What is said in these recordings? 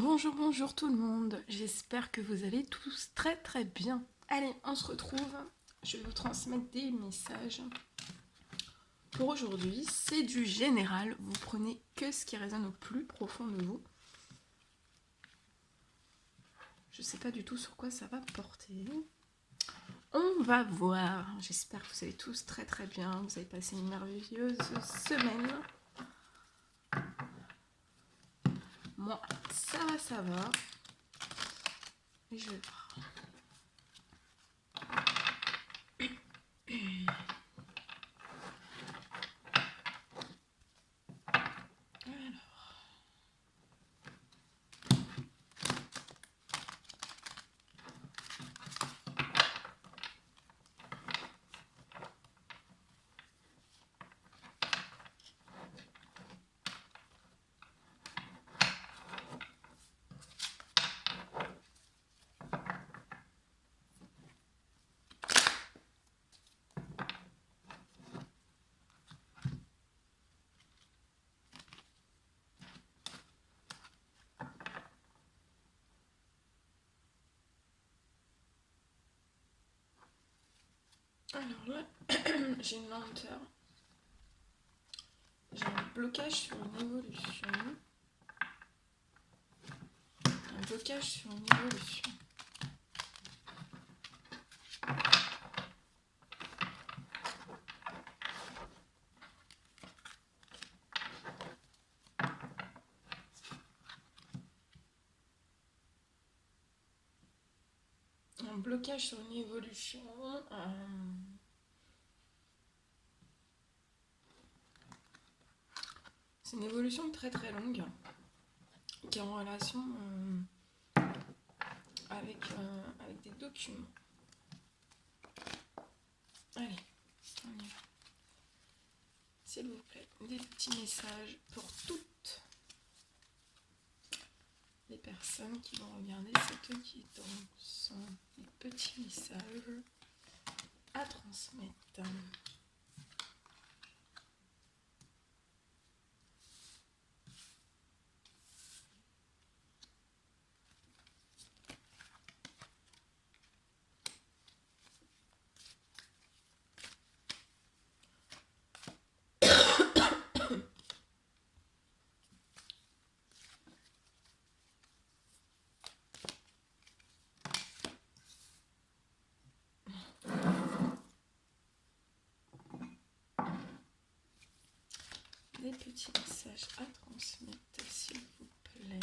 Bonjour, bonjour tout le monde. J'espère que vous allez tous très très bien. Allez, on se retrouve. Je vais vous transmettre des messages. Pour aujourd'hui, c'est du général. Vous prenez que ce qui résonne au plus profond de vous. Je ne sais pas du tout sur quoi ça va porter. On va voir. J'espère que vous allez tous très très bien. Vous avez passé une merveilleuse semaine. Moi, ça va. Et je vais voir. Alors là, j'ai une lenteur. J'ai un blocage sur une évolution. Un blocage sur une évolution. Un blocage sur une évolution. C'est une évolution très très longue qui est en relation avec des documents. Allez, on y va. S'il vous plaît, des petits messages pour toutes les personnes qui vont regarder cette guidance. Des petits messages à transmettre. Des petits messages à transmettre, s'il vous plaît.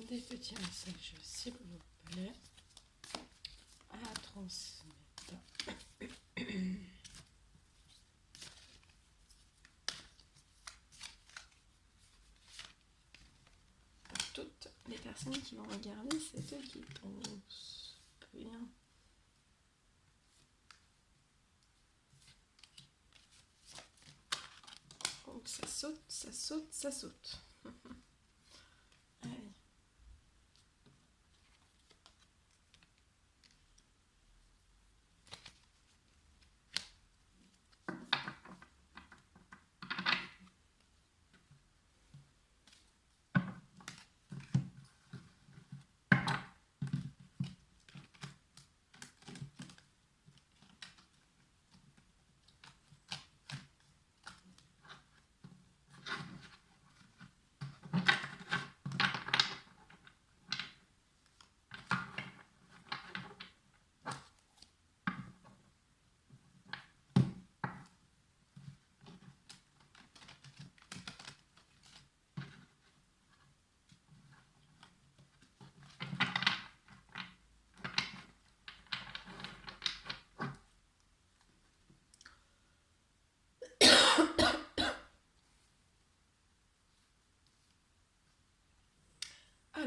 Des petits messages, s'il vous plaît, à transmettre. Pour toutes les personnes qui vont regarder cette guidance. Bien. Oh, ça saute, ça saute, ça saute. Allez.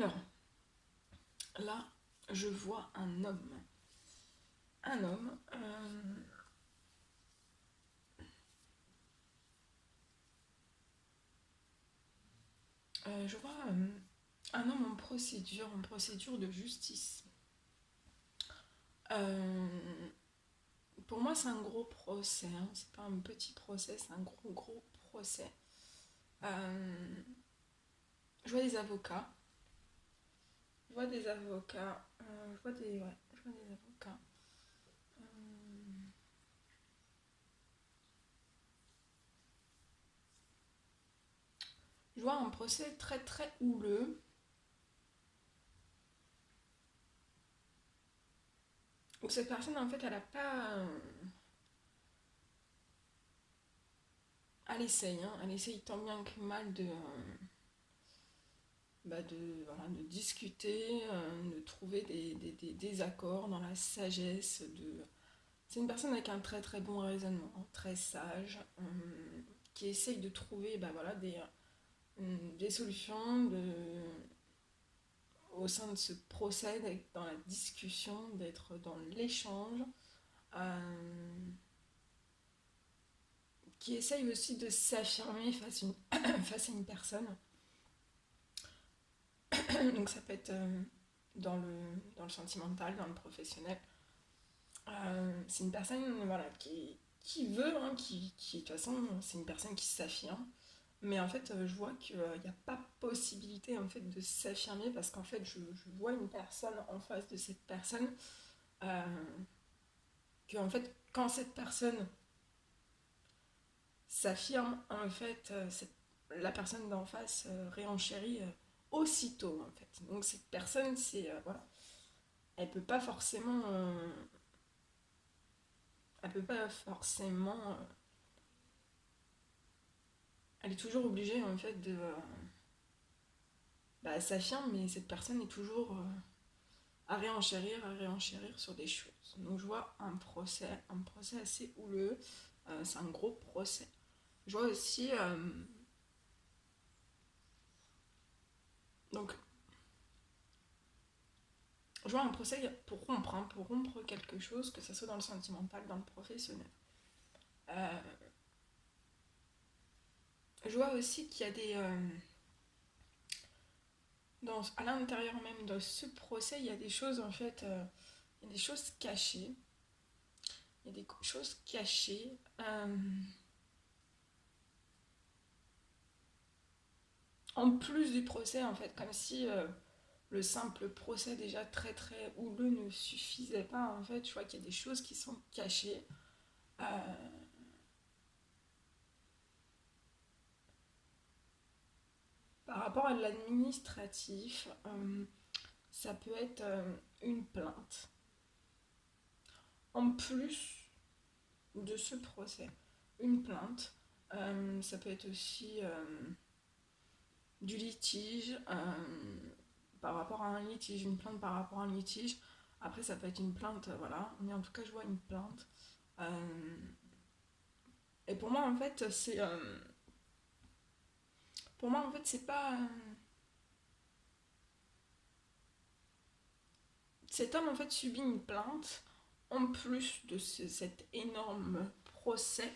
Alors, là, je vois un homme. Un homme. Je vois un homme en procédure de justice. Euh, pour moi, c'est un gros procès. Hein. C'est pas un petit procès, c'est un gros procès. Euh, je vois des avocats. Je vois des avocats. Je vois des avocats. Euh, je vois un procès très très houleux. Où cette personne, en fait, elle a pas. Elle essaye, hein. Elle essaye tant bien que mal voilà, de discuter, de trouver des accords dans la sagesse. C'est une personne avec un très très bon raisonnement, hein, très sage, qui essaye de trouver voilà, des solutions au sein de ce procès, d'être dans la discussion, d'être dans l'échange, euh, qui essaye aussi de s'affirmer face à une personne. Donc ça peut être dans le sentimental, dans le professionnel. C'est une personne voilà, qui veut, hein, de toute façon, c'est une personne qui s'affirme. Mais en fait, je vois qu'il n'y a pas possibilité en fait, de s'affirmer parce qu'en fait, je vois une personne en face de cette personne euh, que en fait, quand cette personne s'affirme, en fait, la personne d'en face réenchérit aussitôt en fait. Donc cette personne, voilà, elle peut pas forcément, elle peut pas forcément, elle est toujours obligée en fait de, elle s'affirme, mais cette personne est toujours à réenchérir sur des choses. Donc je vois un procès assez houleux. C'est un gros procès. Je vois aussi, donc je vois un procès pour rompre, hein, pour rompre quelque chose, que ce soit dans le sentimental, dans le professionnel. Euh, je vois aussi qu'il y a à l'intérieur même de ce procès, il y a des choses en fait, il y a des choses cachées. Il y a des choses cachées. En plus du procès, en fait, comme si le simple procès déjà très très houleux ne suffisait pas, en fait, je vois qu'il y a des choses qui sont cachées. Euh, Par rapport à l'administratif, ça peut être une plainte. En plus de ce procès, une plainte, ça peut être aussi du litige, par rapport à un litige, une plainte par rapport à un litige. Après, ça peut être une plainte, voilà. Mais en tout cas, je vois une plainte. Euh, et pour moi, en fait, pour moi, en fait, c'est pas. Cet homme, en fait, subit une plainte. En plus de cet énorme procès,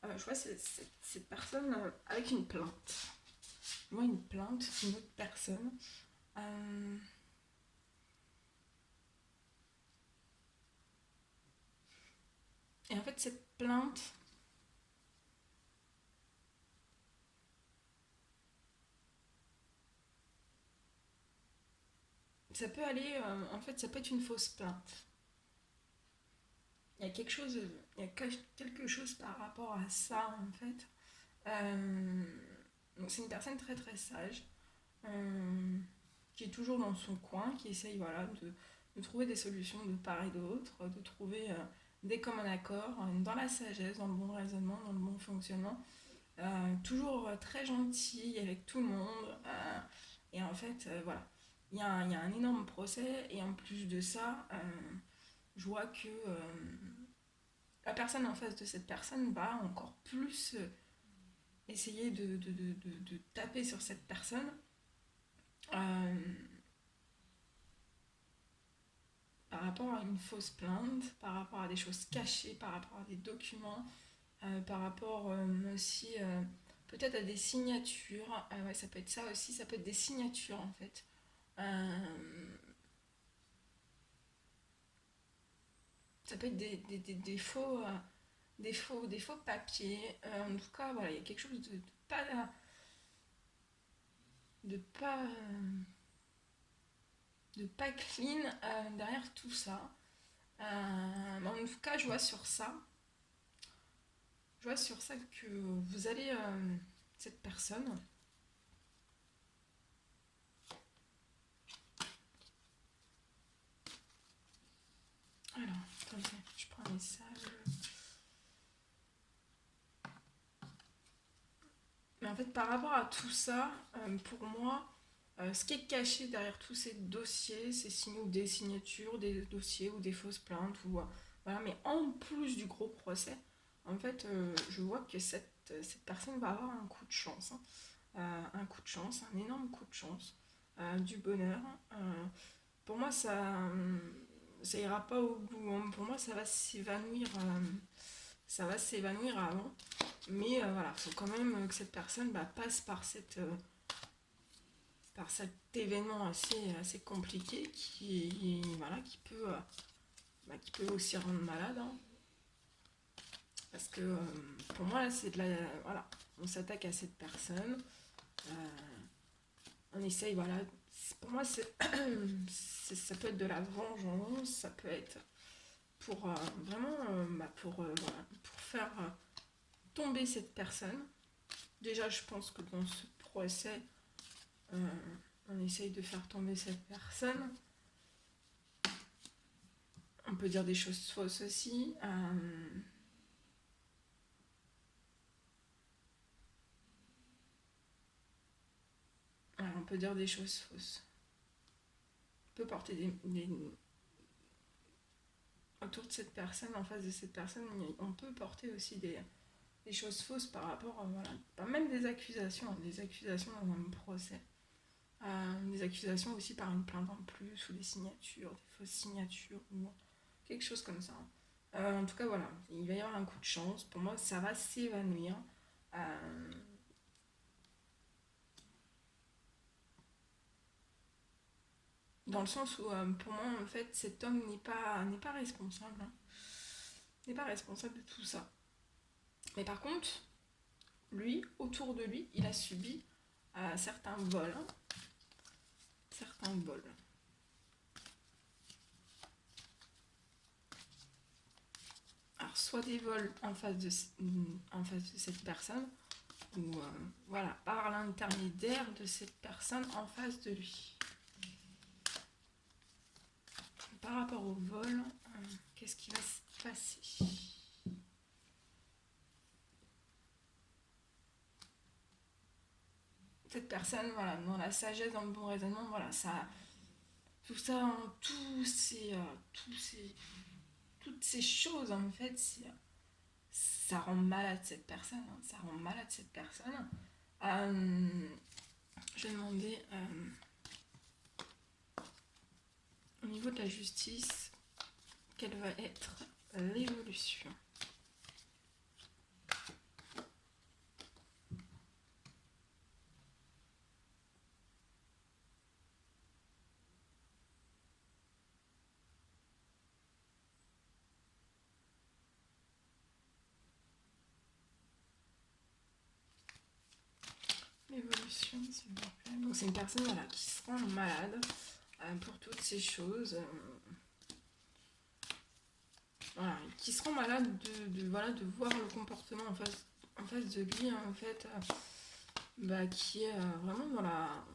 je vois cette personne avec une plainte. Je vois une plainte d'une autre personne. Euh, et en fait, cette plainte, ça peut aller, en fait, ça peut être une fausse plainte. Il y a quelque chose, il y a quelque chose par rapport à ça, en fait. Euh, donc c'est une personne très très sage, euh, qui est toujours dans son coin, qui essaye voilà, de trouver des solutions de part et d'autre, de trouver des communs accords dans la sagesse, dans le bon raisonnement, dans le bon fonctionnement. Toujours très gentil avec tout le monde. Et en fait, voilà, il y a un énorme procès. Et en plus de ça, je vois que la personne en face de cette personne va encore plus essayer de taper sur cette personne. Euh, par rapport à une fausse plainte, par rapport à des choses cachées, par rapport à des documents, par rapport aussi peut-être à des signatures. Ouais, ça peut être ça aussi, ça peut être des signatures en fait. Ça peut être des faux papiers. En tout cas, voilà, il y a quelque chose de pas, de pas clean derrière tout ça. Mais en tout cas, je vois sur ça que vous allez, cette personne, alors, attendez, je prends un message. Mais en fait, par rapport à tout ça, pour moi, ce qui est caché derrière tous ces dossiers, ces signaux, des signatures, des dossiers ou des fausses plaintes, ou, voilà, mais en plus du gros procès, en fait, je vois que cette personne va avoir un coup de chance. Hein. Un coup de chance, un énorme coup de chance, du bonheur. Pour moi, ça ira pas au bout. Hein. Pour moi, ça va s'évanouir avant. Mais voilà, il faut quand même que cette personne passe par cet événement assez compliqué voilà, qui peut aussi rendre malade. Hein. Parce que pour moi, là, c'est de la. Voilà, on s'attaque à cette personne. euh, on essaye, voilà. Pour moi, ça peut être de la vengeance, ça peut être pour vraiment voilà, pour faire tomber cette personne. Déjà, je pense que dans ce procès, euh, on essaye de faire tomber cette personne. On peut dire des choses fausses aussi. Voilà, on peut dire des choses fausses. On peut porter autour de cette personne, en face de cette personne, on peut porter aussi des choses fausses par rapport à, voilà, pas même des accusations dans un procès. Des accusations aussi par une plainte en plus, ou des signatures, des fausses signatures, ou quelque chose comme ça. En tout cas, voilà, il va y avoir un coup de chance. Pour moi, ça va s'évanouir. Euh, dans le sens où, pour moi, en fait, cet homme n'est pas responsable. Hein. N'est pas responsable de tout ça. Mais par contre, lui, autour de lui, il a subi certains vols. Hein. Certains vols. Alors, soit des vols en face de cette personne, ou voilà, par l'intermédiaire de cette personne en face de lui. Par rapport au vol, qu'est-ce qui va se passer? Cette personne, voilà, dans la sagesse, dans le bon raisonnement, voilà, ça, tout ça, hein, toutes ces choses, en fait, ça rend malade cette personne. Hein, ça rend malade cette personne. Je vais demander au niveau de la justice, quelle va être l'évolution. L'évolution, s'il vous plaît. Donc c'est une personne, voilà, qui se rend malade pour toutes ces choses. Voilà, qui se rend malade voilà, de voir le comportement en face de lui, hein, en fait, qui est vraiment dans la.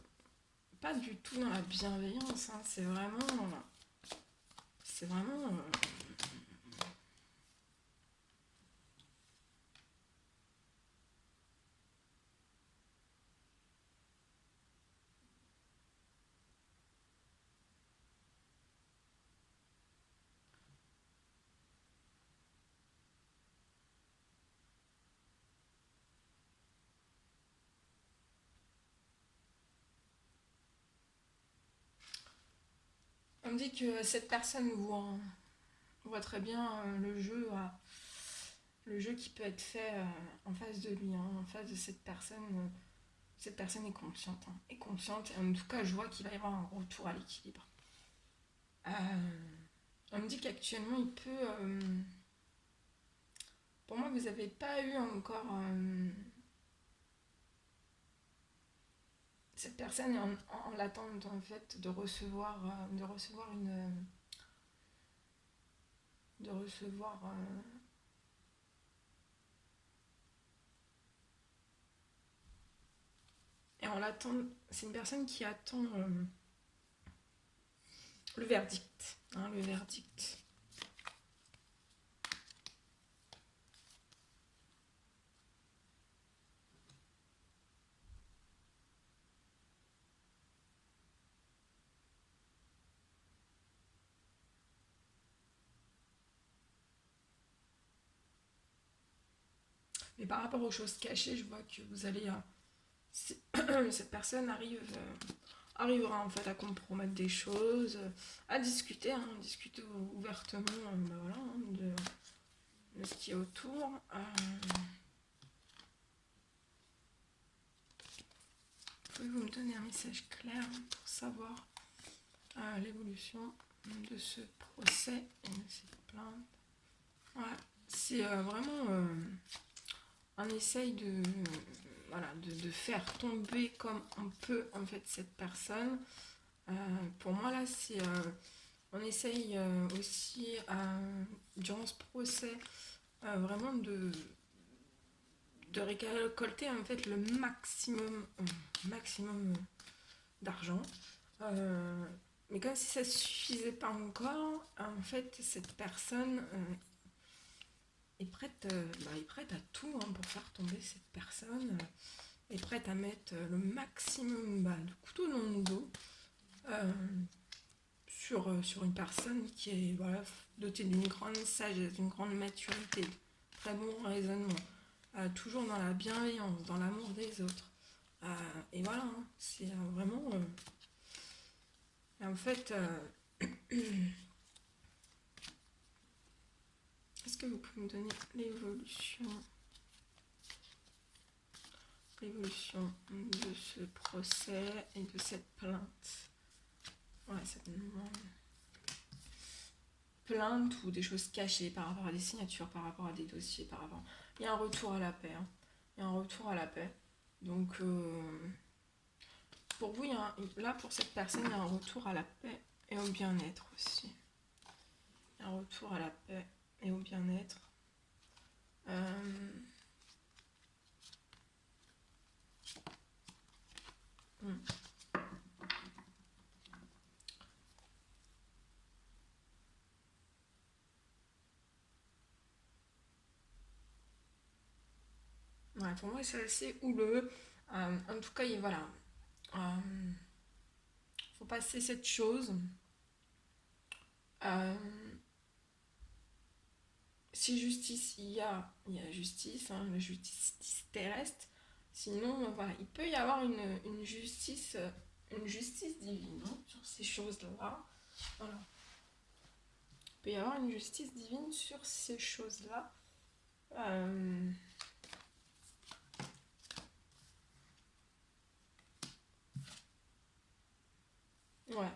Pas du tout dans la bienveillance, hein, c'est vraiment. C'est vraiment. me dit que cette personne voit très bien le jeu qui peut être fait en face de lui, hein, en face de cette personne. Cette personne est consciente, hein, est consciente. Et en tout cas, je vois qu'il va y avoir un retour à l'équilibre. On me dit qu'actuellement, il peut... pour moi, vous n'avez pas eu encore... cette personne est en l'attente, en fait, de recevoir une... de recevoir... et on l'attend... C'est une personne qui attend le verdict. Hein, le verdict. Mais par rapport aux choses cachées, je vois que vous allez... cette personne arrivera en fait à compromettre des choses, à discuter, hein, discuter ouvertement bah voilà, hein, de ce qui est autour. Pouvez-vous me donner un message clair pour savoir l'évolution de ce procès et de cette plainte? Ouais, c'est vraiment... on essaye de faire tomber comme on peut en fait cette personne. Pour moi là c'est on essaye aussi durant ce procès vraiment de récolter en fait le maximum d'argent. Mais comme si ça ne suffisait pas encore, en fait cette personne est prête à tout, hein, pour faire tomber cette personne, est prête à mettre le maximum de couteaux dans le dos sur une personne qui est dotée d'une grande sagesse, d'une grande maturité, de très bon raisonnement, toujours dans la bienveillance, dans l'amour des autres. Et voilà, hein, c'est vraiment... en fait... est-ce que vous pouvez me donner l'évolution de ce procès et de cette plainte? Ouais, cette plainte ou des choses cachées par rapport à des signatures, par rapport à des dossiers, par rapport... Il y a un retour à la paix. Hein. Il y a un retour à la paix. Donc, pour vous, là, pour cette personne, il y a un retour à la paix et au bien-être aussi. Il y a un retour à la paix et au bien-être. Ouais, pour moi, c'est assez houleux. En tout cas, voilà. Faut passer cette chose. Si justice il y a justice, hein, la justice terrestre. Sinon, voilà, il peut y avoir une justice divine, hein, sur ces choses-là. Voilà. Il peut y avoir une justice divine sur ces choses-là. Ouais,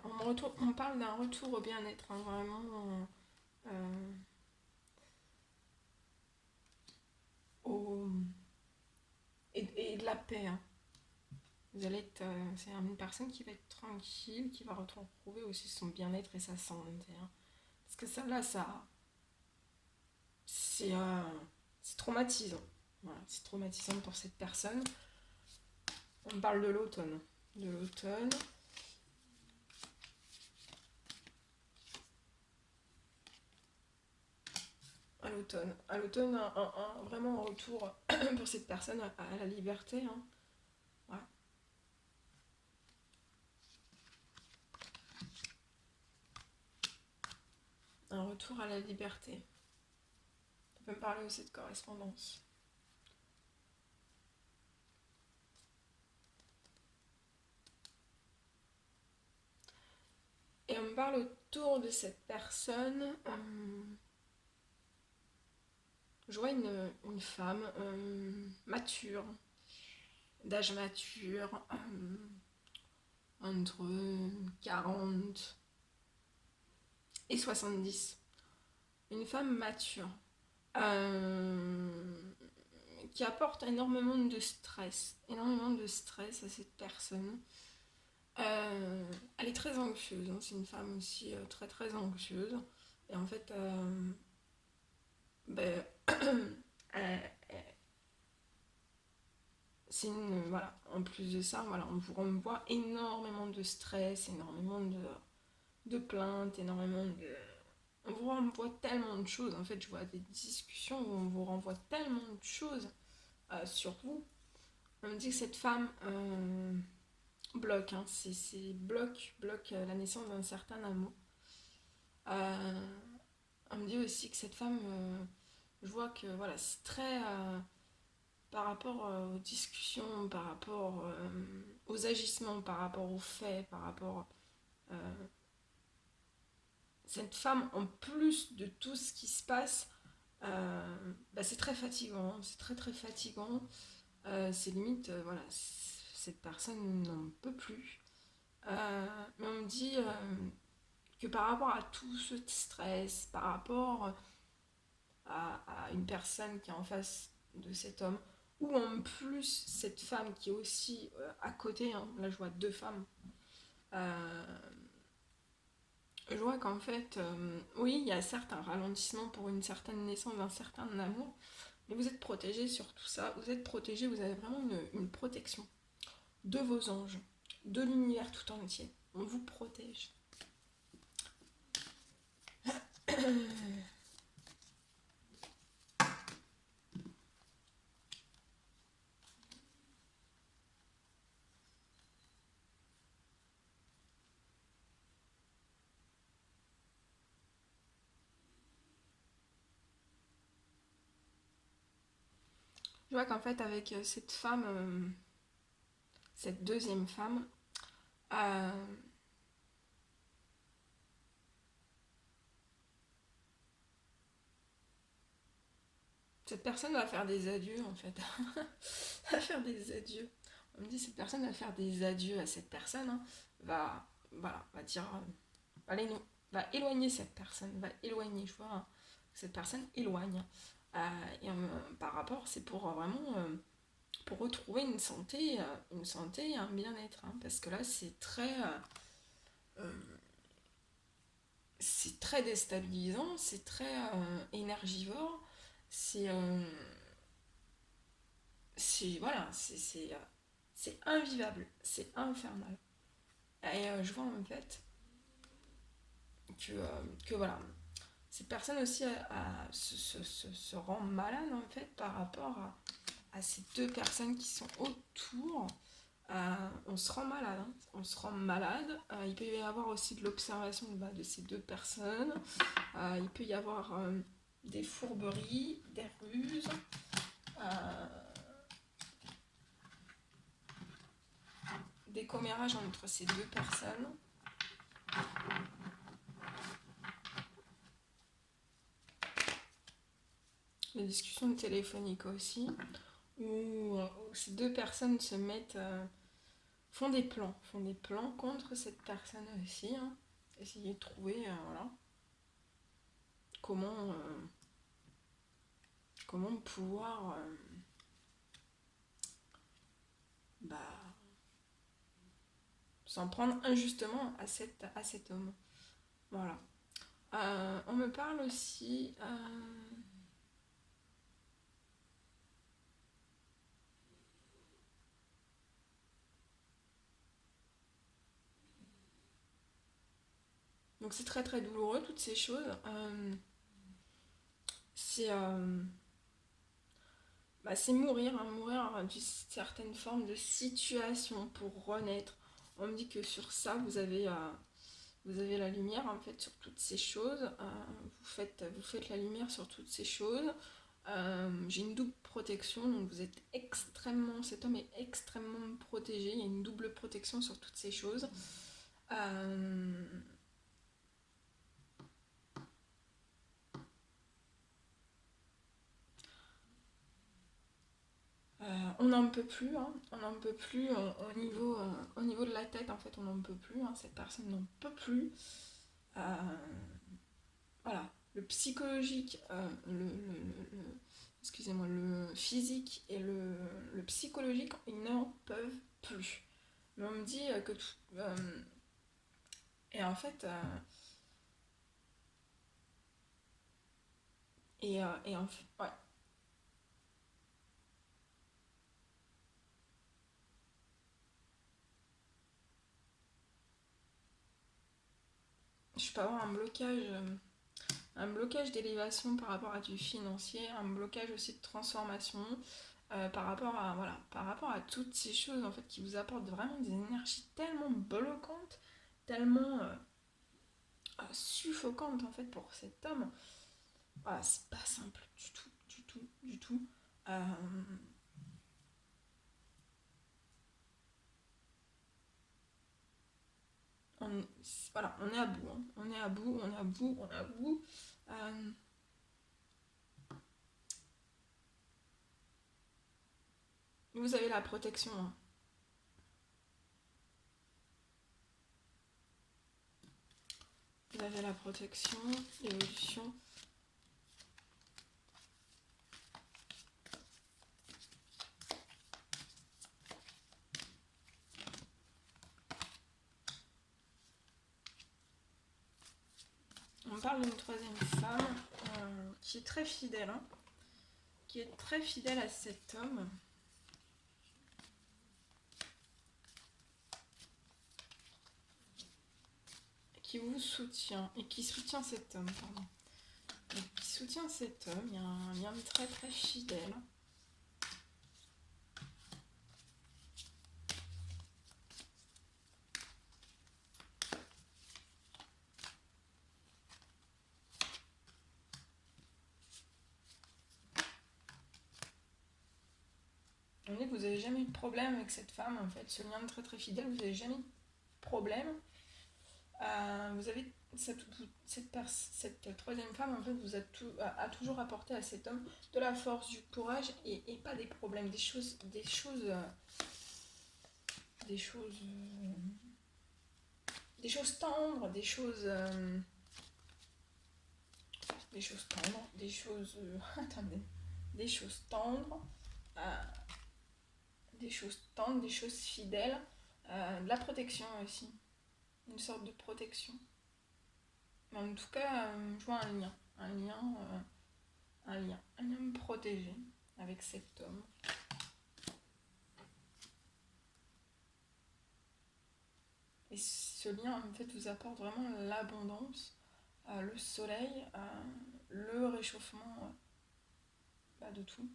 on parle d'un retour au bien-être, hein, vraiment. Au, et de la paix. Hein. Vous allez être, c'est une personne qui va être tranquille, qui va retrouver aussi son bien-être et sa santé. Hein. Parce que ça, là, c'est traumatisant. Voilà, c'est traumatisant pour cette personne. On parle de l'automne. De l'automne. À l'automne, vraiment un retour pour cette personne à la liberté. Hein. Ouais. Un retour à la liberté. On peut me parler aussi de correspondance. Et on me parle autour de cette personne, je vois une femme mature, d'âge mature, entre 40 et 70. Une femme mature euh, qui apporte énormément de stress à cette personne. Elle est très anxieuse, hein, c'est une femme aussi très très anxieuse. Et en fait, ben, elle- voilà, en plus de ça, voilà, on vous renvoie énormément de stress, énormément de plaintes, énormément de... On vous renvoie tellement de choses, en fait, je vois des discussions où on vous renvoie tellement de choses sur vous. On me dit que cette femme bloque, hein, bloque la naissance d'un certain amour. Euh, on me dit aussi que cette femme, je vois que voilà, c'est très par rapport aux discussions, par rapport aux agissements, par rapport aux faits, par rapport cette femme en plus de tout ce qui se passe, bah, c'est très fatigant, hein, c'est très très fatigant. C'est limite, voilà, cette personne n'en peut plus. Mais on me dit que par rapport à tout ce stress, par rapport à une personne qui est en face de cet homme, ou en plus cette femme qui est aussi à côté, hein, là je vois deux femmes, euh, je vois qu'en fait, oui, il y a certes un ralentissement pour une certaine naissance d'un certain amour, mais vous êtes protégé sur tout ça, vous êtes protégé, vous avez vraiment une protection de vos anges, de l'univers tout entier. On vous protège. Je vois qu'en fait, avec cette femme, cette deuxième femme, euh, cette personne va faire des adieux en fait. Va faire des adieux. On me dit cette personne va faire des adieux à cette personne, hein, va dire, allez, non, va éloigner cette personne, va éloigner, je vois, hein, cette personne éloigne. Et par rapport, c'est pour vraiment pour retrouver une santé et un bien-être, hein, parce que là euh, c'est très déstabilisant, c'est très énergivore, c'est voilà, c'est invivable, c'est infernal. Et je vois en fait que voilà, cette personne aussi se rend malade en fait par rapport à ces deux personnes qui sont autour. On se rend malade, hein. On se rend malade. Il peut y avoir aussi de l'observation de ces deux personnes. Il peut y avoir des fourberies, des ruses, euh, des commérages entre ces deux personnes. Des discussions téléphoniques aussi, où ces deux personnes se mettent, font des plans contre cette personne aussi, hein. Essayer de trouver, voilà, comment, comment pouvoir, bah, s'en prendre injustement à cet homme. Voilà. On me parle aussi. Donc c'est très très douloureux toutes ces choses. C'est c'est mourir, hein, mourir d'une certaine forme de situation pour renaître. On me dit que sur ça vous avez la lumière en fait sur toutes ces choses. Vous faites la lumière sur toutes ces choses. J'ai une double protection, donc vous êtes extrêmement, cet homme est extrêmement protégé. Il y a une double protection sur toutes ces choses. Euh, on n'en peut plus, hein, on n'en peut plus au niveau de la tête, en fait, on n'en peut plus, hein, cette personne n'en peut plus. Euh, voilà, le psychologique, excusez-moi, le physique et le psychologique, ils n'en peuvent plus. Mais on me dit que tout... et en fait... et en fait, ouais. Je peux avoir un blocage d'élévation par rapport à du financier, un blocage aussi de transformation, par rapport à voilà, par rapport à toutes ces choses en fait qui vous apportent vraiment des énergies tellement bloquantes, tellement suffocantes en fait pour cet homme. Voilà, c'est pas simple du tout, du tout, du tout. Euh, on, voilà, on est à bout, hein. On est à bout, on est à bout, on est à bout. Euh, vous avez la protection, hein. Vous avez la protection, l'évolution. On parle d'une troisième femme qui est très fidèle, hein, qui est très fidèle à cet homme. Qui vous soutient et qui soutient cet homme, pardon. Et qui soutient cet homme, il y a un lien très très fidèle. On dit que vous n'avez jamais eu de problème avec cette femme, en fait, ce lien très très fidèle, vous n'avez jamais eu de problème. Vous avez cette troisième femme, en fait, vous a toujours apporté à cet homme de la force, du courage et pas des problèmes, des choses, des choses tendres, des choses, attendez, des choses tendres, euh, des choses tendres, des choses fidèles, de la protection aussi, une sorte de protection. Mais en tout cas, je vois un lien protégé avec cet homme. Et ce lien, en fait, vous apporte vraiment l'abondance, le soleil, le réchauffement, de tout,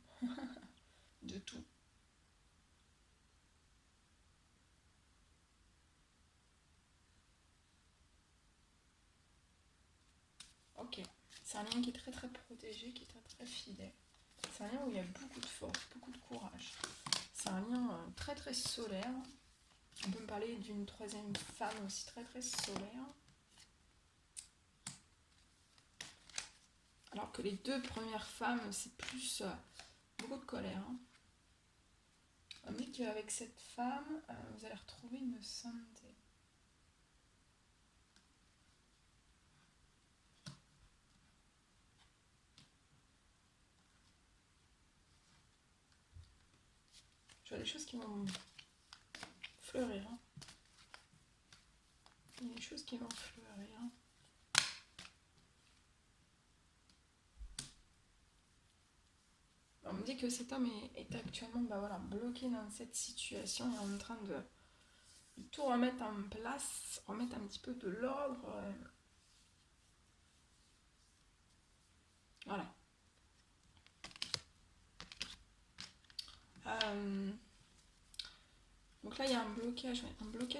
de tout. Ok, c'est un lien qui est très très protégé, qui est très très fidèle. C'est un lien où il y a beaucoup de force, beaucoup de courage. C'est un lien très très solaire. On peut me parler d'une troisième femme aussi très très solaire. Alors que les deux premières femmes, c'est plus beaucoup de colère, hein. On dit qu'avec cette femme, vous allez retrouver une santé. Je vois des choses qui vont fleurir, hein. Il y a des choses qui vont fleurir, hein. On me dit que cet homme est actuellement bloqué dans cette situation et en train de tout remettre en place, remettre un petit peu de l'ordre. Voilà. Donc là, il y a un blocage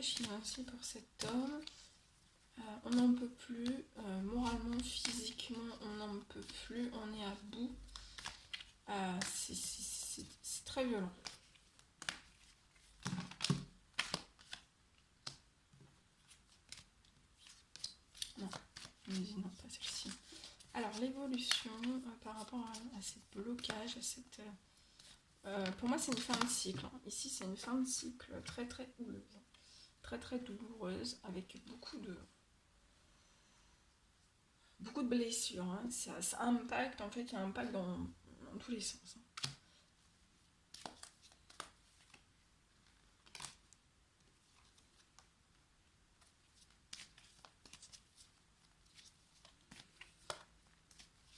financier pour cet homme. On n'en peut plus, moralement, physiquement, on n'en peut plus, on est à bout. C'est très violent. Non, on me dit non, pas celle-ci. Alors l'évolution par rapport à ce blocage, à cette Pour moi, c'est une fin de cycle, hein. Ici, c'est une fin de cycle très très houleuse, très très douloureuse, avec beaucoup de blessures, hein. Ça impacte, en fait, il y a un impact dans tous les sens, hein.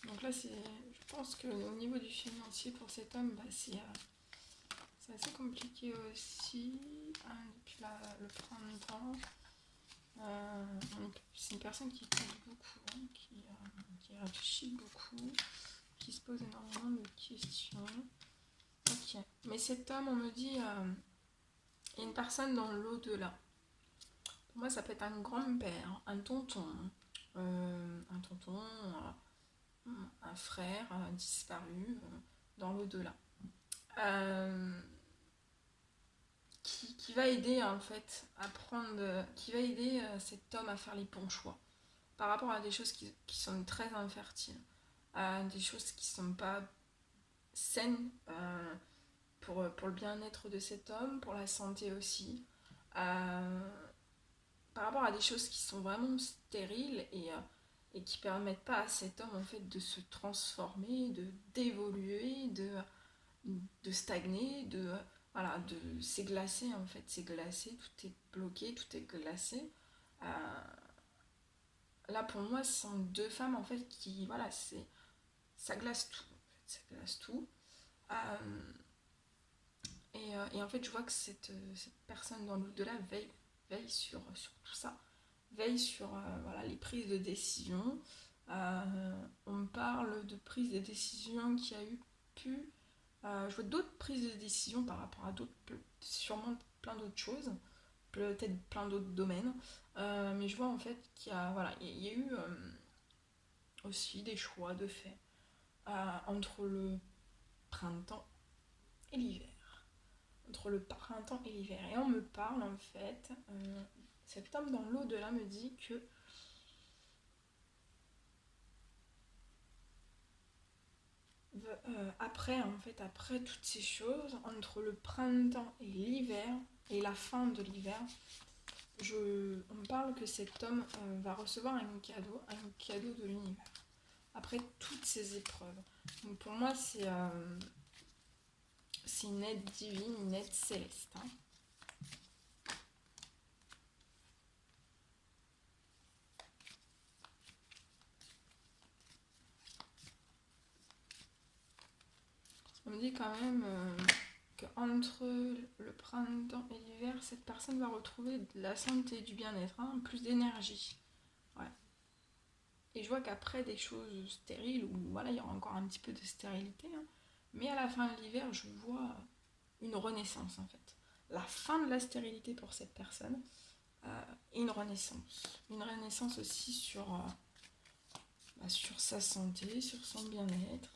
Donc là, je pense qu'au niveau du financier pour cet homme, bah, c'est assez compliqué aussi, hein, depuis le printemps. C'est une personne qui pense beaucoup, hein, qui réfléchit beaucoup, qui se pose énormément de questions. Ok. Mais cet homme, on me dit, il y a une personne dans l'au-delà. Pour moi, ça peut être un grand-père, un tonton, un frère disparu dans l'au-delà. Euh, qui va aider en fait à prendre, qui va aider cet homme à faire les bons choix par rapport à des choses qui sont très infertiles, à des choses qui sont pas saines pour le bien-être de cet homme, pour la santé aussi, par rapport à des choses qui sont vraiment stériles et qui permettent pas à cet homme en fait de se transformer, d'évoluer, de stagner, voilà, de s'églacer en fait, c'est glacé, tout est bloqué, tout est glacé. Euh, Là pour moi, ce sont deux femmes en fait qui, voilà, ça glace tout, en fait, ça glace tout. Euh, et en fait, je vois que cette personne dans l'au-delà veille sur tout ça, veille sur voilà, les prises de décision. On me parle de prises de décision qui a eu pu. Je vois d'autres prises de décision par rapport à d'autres, sûrement plein d'autres choses, peut-être plein d'autres domaines. Mais je vois en fait qu'il y a, voilà, il y a eu aussi des choix de fait entre le printemps et l'hiver. Entre le printemps et l'hiver. Et on me parle en fait, cet homme dans l'au-delà me dit que après, en fait, après toutes ces choses, entre le printemps et l'hiver, et la fin de l'hiver, on me parle que cet homme va recevoir un cadeau de l'univers. Après toutes ces épreuves. Donc pour moi, c'est une aide divine, une aide céleste, hein. On me dit quand même qu'entre le printemps et l'hiver, cette personne va retrouver de la santé, du bien-être, hein, plus d'énergie. Ouais. Et je vois qu'après des choses stériles, où voilà, il y aura encore un petit peu de stérilité, hein, mais à la fin de l'hiver, je vois une renaissance en fait. La fin de la stérilité pour cette personne, et une renaissance. Une renaissance aussi sur sa santé, sur son bien-être.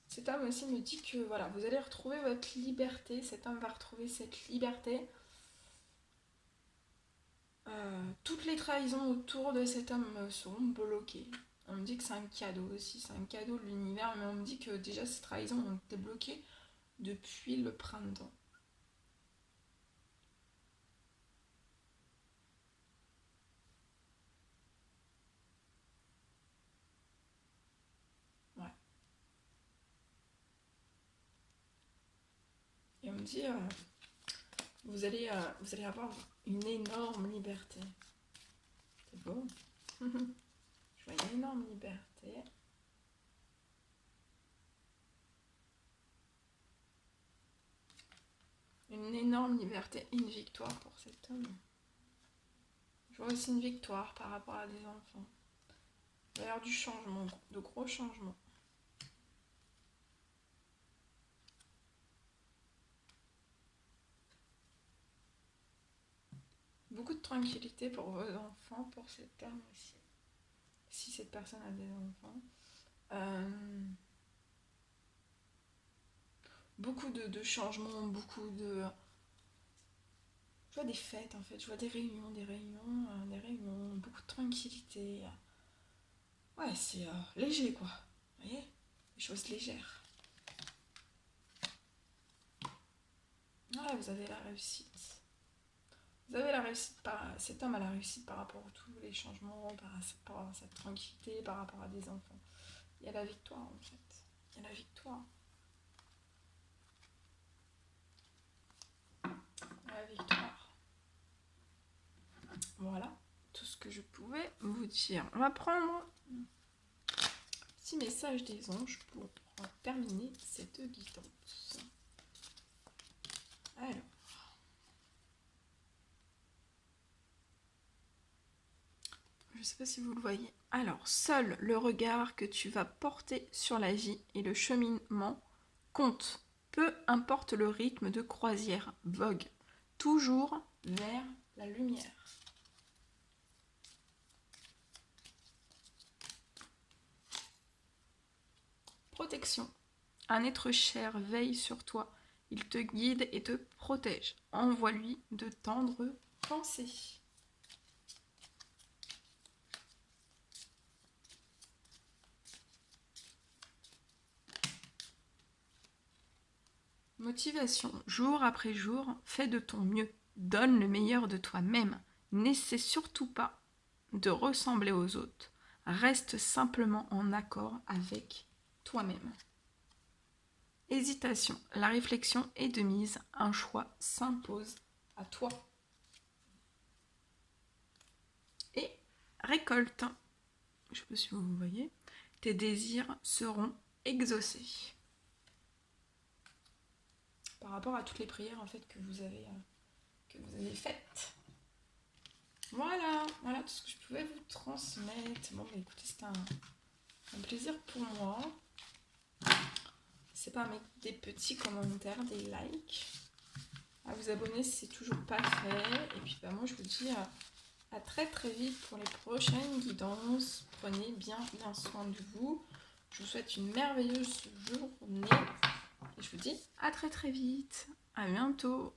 Cet homme aussi me dit que voilà, vous allez retrouver votre liberté, cet homme va retrouver cette liberté. Toutes les trahisons autour de cet homme seront bloquées. On me dit que c'est un cadeau aussi, c'est un cadeau de l'univers, mais on me dit que déjà ces trahisons ont été bloquées depuis le printemps. Ouais. Et on me dit, vous allez avoir une énorme liberté. C'est beau. Je vois une énorme liberté. Une énorme liberté, une victoire pour cet homme. Je vois aussi une victoire par rapport à des enfants. Il va y avoir du changement, de gros changements. Beaucoup de tranquillité pour vos enfants, pour cet homme aussi. Si cette personne a des enfants. Beaucoup de changements, beaucoup de... Je vois des fêtes en fait, je vois des réunions, beaucoup de tranquillité. tranquillité. Ouais, c'est léger, quoi. Vous voyez? Des choses légères. Ouais, vous avez la réussite. Vous avez la réussite, cet homme a la réussite par rapport à tous les changements, par rapport à sa tranquillité, par rapport à des enfants. Il y a la victoire, en fait. Il y a la victoire. La victoire. Voilà tout ce que je pouvais vous dire. On va prendre un petit message des anges pour terminer cette guidance. Alors. Je ne sais pas si vous le voyez. Alors, seul le regard que tu vas porter sur la vie et le cheminement compte. Peu importe le rythme de croisière, vogue toujours vers la lumière. Protection. Un être cher veille sur toi. Il te guide et te protège. Envoie-lui de tendres pensées. Motivation. Jour après jour, fais de ton mieux. Donne le meilleur de toi-même. N'essaie surtout pas de ressembler aux autres. Reste simplement en accord avec toi-même. Hésitation. La réflexion est de mise. Un choix s'impose à toi. Et récolte. Je ne sais pas si vous voyez. Tes désirs seront exaucés. Par rapport à toutes les prières en fait que vous avez faites. Voilà tout ce que je pouvais vous transmettre. Bon, bah, écoutez, c'était un plaisir pour moi. C'est pas à mettre des petits commentaires, des likes, à vous abonner si c'est toujours pas fait. Et puis bah, moi je vous dis à très très vite pour les prochaines guidances. Prenez bien soin de vous. Je vous souhaite une merveilleuse journée. Et je vous dis à très très vite. À bientôt.